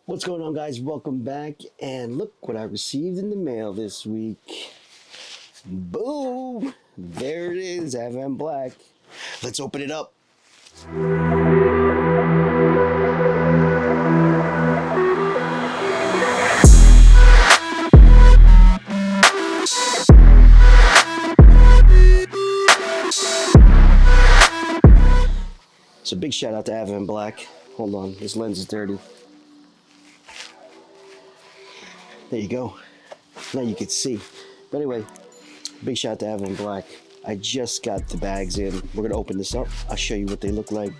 What's going on, guys? Welcome back, and look what I received in the mail this week. Boom! There it is, Advanblack. Let's open it up. So big shout out to Advanblack. Hold on, this lens is dirty. There you go. Now you can see. But anyway, big shout out to Advanblack. I just got the bags in. We're gonna open this up. I'll show you what they look like.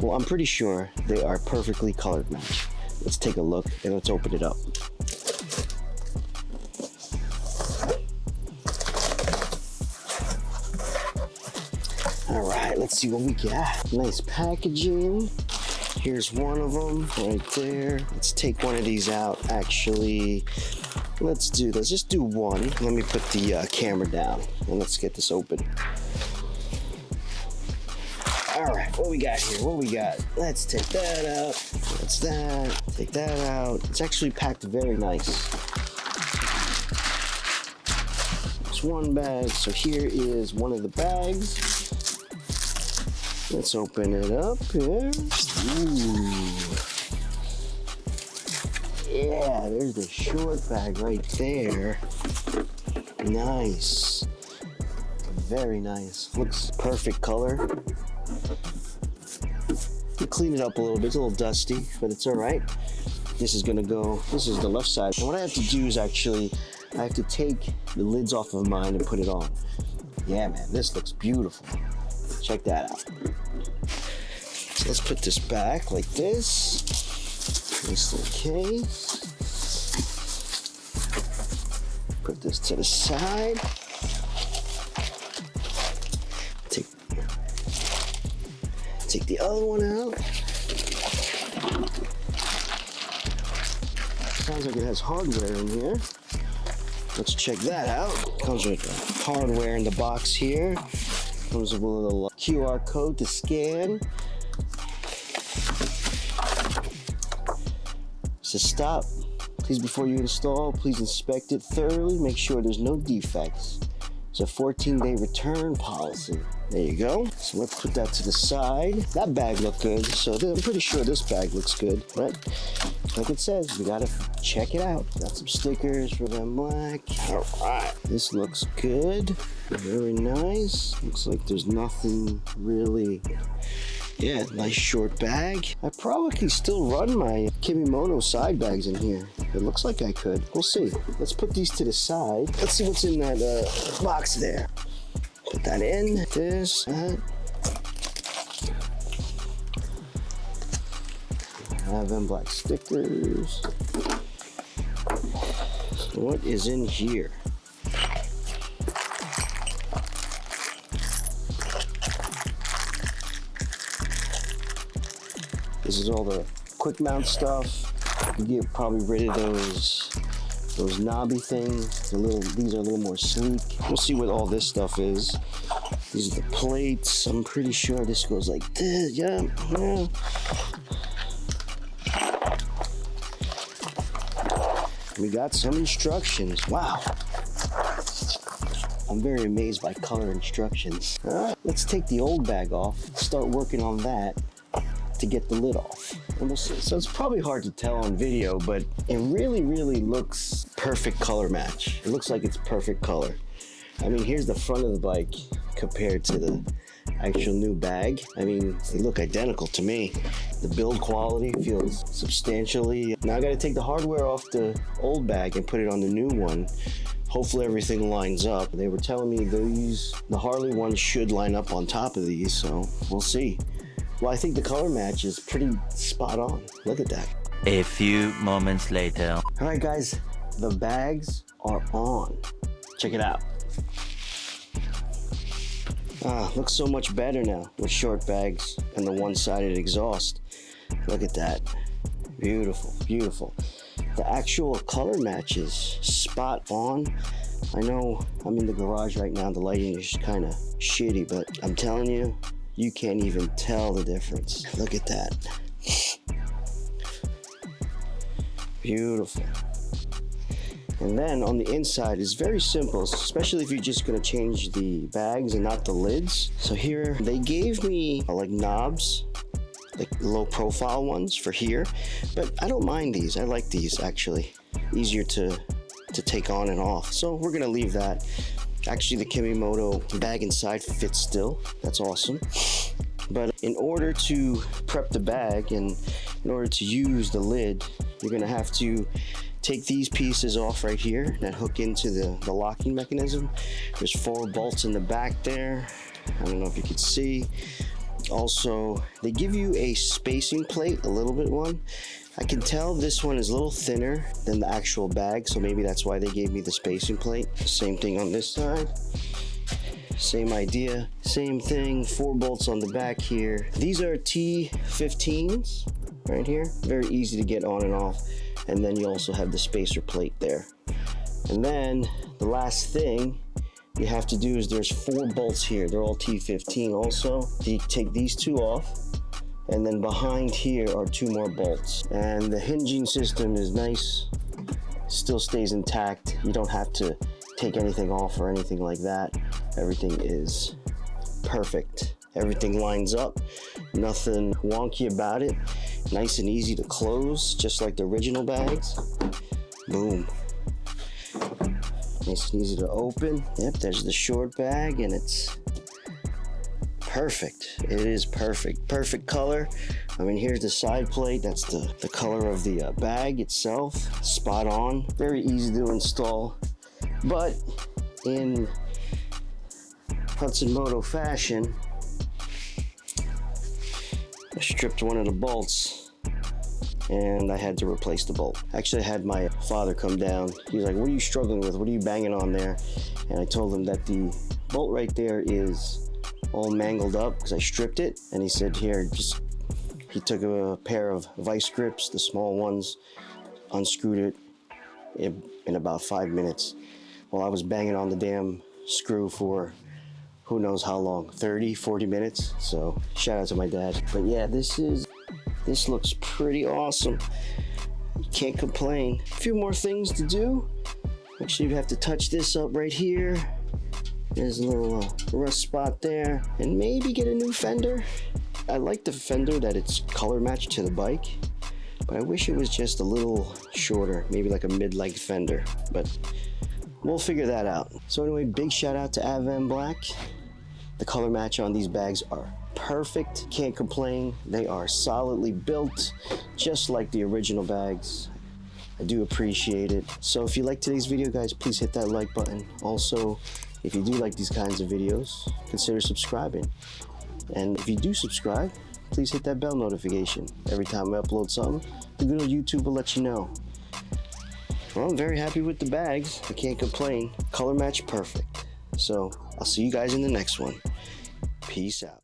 Well, I'm pretty sure they are perfectly colored match. Let's take a look and let's open it up. All right, let's see what we got. Nice packaging. Here's one of them right there. Let's take one of these out. Actually, let's do this. Just do one. Let me put the camera down and let's get this open. All right, what we got here? What we got? Let's take that out. That's that. Take that out. It's actually packed very nice. It's one bag. So here is one of the bags. Let's open it up here. Ooh. Yeah, there's the short bag right there. Nice. Very nice. Looks perfect color. You clean it up a little bit. It's a little dusty, but it's all right. This is gonna go, this is the left side. And what I have to do is actually, I have to take the lids off of mine and put it on. Yeah, man, this looks beautiful. Check that out. So let's put this back like this, just in case. Put this to the side. Take the other one out. Sounds like it has hardware in here. Let's check that out. Comes with hardware in the box here. Comes with a little QR code to scan. So stop. Please, before you install, please inspect it thoroughly. Make sure there's no defects. It's a 14-day return policy. There you go. So let's put that to the side. That bag looked good, so I'm pretty sure this bag looks good. But like it says, we gotta check it out. Got some stickers for Advanblack. All right, this looks good. Very nice. Looks like there's nothing really. Yeah, nice short bag. I probably can still run my Kimimono side bags in here. It looks like I could. We'll see. Let's put these to the side. Let's see what's in that box there. Put that in. This, that. Advanblack stickers. So what is in here? This is all the quick mount stuff. You get probably rid of those knobby things. These are a little more sleek. We'll see what all this stuff is. These are the plates. I'm pretty sure this goes like this. Yeah. We got some instructions. Wow. I'm very amazed by color instructions. All right, let's take the old bag off. Start working on that to get the lid off. And we'll see. So it's probably hard to tell on video, but it really, really looks perfect color match. It looks like it's perfect color. I mean, here's the front of the bike compared to the actual new bag. I mean, they look identical to me. The build quality feels substantially. Now I gotta take the hardware off the old bag and put it on the new one. Hopefully everything lines up. They were telling me the Harley ones should line up on top of these, so we'll see. Well, I think the color match is pretty spot on. Look at that. A few moments later. All right, guys, the bags are on. Check it out. Looks so much better now with short bags and the one-sided exhaust. Look at that. Beautiful, beautiful. The actual color match is spot on. I know I'm in the garage right now. The lighting is kind of shitty, but I'm telling you, you can't even tell the difference. Look at that. Beautiful. And then on the inside is very simple, especially if you're just gonna change the bags and not the lids. So here they gave me like knobs, like low profile ones for here, but I don't mind these. I like these actually. Easier to take on and off. So we're gonna leave that. Actually, the Kimimoto bag inside fits still. That's awesome. But in order to prep the bag and in order to use the lid, you're gonna have to take these pieces off right here that hook into the locking mechanism. There's 4 bolts in the back there. I don't know if you can see. Also, they give you a spacing plate, a little bit one. I can tell this one is a little thinner than the actual bag, so maybe that's why they gave me the spacing plate. Same thing on this side. Same idea, same thing, 4 bolts on the back here. These are T15s right here. Very easy to get on and off. And then you also have the spacer plate there. And then the last thing you have to do is there's 4 bolts here. They're all T15 also. You take these 2 off. And then behind here are 2 more bolts. And the hinging system is nice. Still stays intact. You don't have to take anything off or anything like that. Everything is perfect. Everything lines up. Nothing wonky about it. Nice and easy to close, just like the original bags. Boom. Nice and easy to open. Yep, there's the short bag, and it's perfect. It is perfect. Perfect color. I mean, here's the side plate. That's the color of the bag itself. Spot on. Very easy to install. But in Hudson Moto fashion, I stripped one of the bolts and I had to replace the bolt. Actually, I had my father come down. He's like, what are you struggling with? What are you banging on there? And I told him that the bolt right there is all mangled up because I stripped it. And he said, here, he took a pair of vice grips, the small ones, unscrewed it in about 5 minutes. While I was banging on the damn screw for who knows how long, 30, 40 minutes. So shout out to my dad. But yeah, this looks pretty awesome. Can't complain. A few more things to do. Actually, you have to touch this up right here. There's a little rust spot there. And maybe get a new fender. I like the fender that it's color matched to the bike, but I wish it was just a little shorter, maybe like a mid-length fender, but we'll figure that out. So anyway, big shout out to Advanblack. The color match on these bags are perfect. Can't complain. They are solidly built, just like the original bags. I do appreciate it. So if you like today's video, guys, please hit that like button. Also, if you do like these kinds of videos, consider subscribing. And if you do subscribe, please hit that bell notification. Every time I upload something, the good old YouTube will let you know. Well, I'm very happy with the bags. I can't complain. Color match perfect. So I'll see you guys in the next one. Peace out.